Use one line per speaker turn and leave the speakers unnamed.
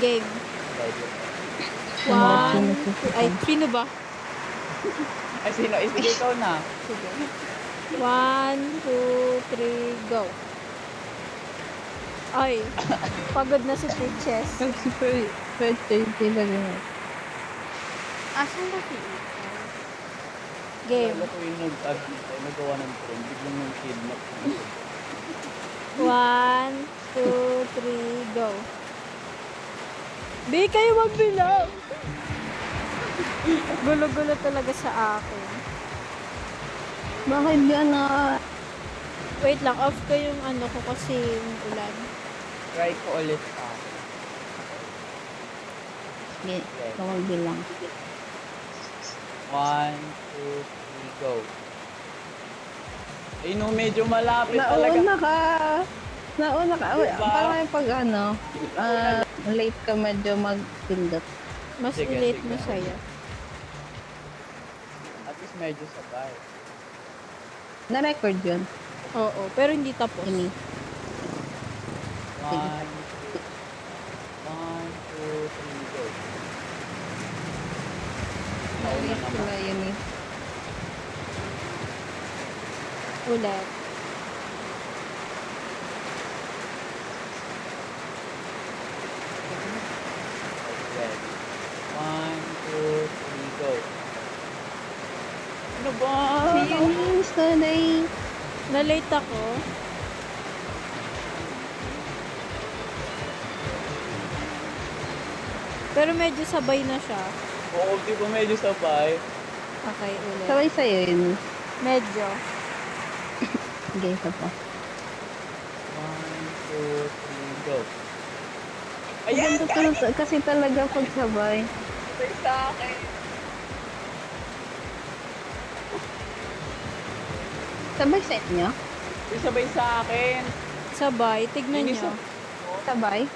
Game.
Rider.
One, two, ay, sino ba?
Ay, sino? Sige, ikaw na.
Sige. 1, 2, 3, go. Ay, pagod na si Peaches.
Kasi pwede sila rin.
Asan ba si Ethan? Game.
Lalo ko yung nagawa ng trend, biglang yung kidnap.
1, 2, 3, go. Di kayo magbilang. Gulo-gulo talaga sa akin.
Bakit yan na?
Wait lang, off ko yung ano ko kasi yung ulan.
Try ko ulit
Sige, ikaw magbilang.
1, 2, 3, go. Ay no, medyo malapit talaga.
Nauna ka.
Diba?
Parang yung pag ano, late ka medyo magpindot.
Mas
Sige,
late
sige.
na sa'yo.
At least medyo sabay.
Na-record yun.
Oo, pero hindi tapos.
Ini.
1, 2, 3, go. Nauna naman.
Sila yun eh.
Ulit.
Okay. 1, 2, 3, go. Ano ba?
Si Eunice na
Na-late ako. Pero medyo sabay na siya.
Oo, di ba medyo sabay?
Okay, ulit.
sabay sa'yo yun.
Medyo.
Sige, isa pa.
1, 2, 3, go. Ayan!
Kasi talaga pag sabay.
Sabay sa akin.
Sabay sa inyo?
Sabay sa akin.
Sabay. Tignan
Hindi
nyo.
Sabay?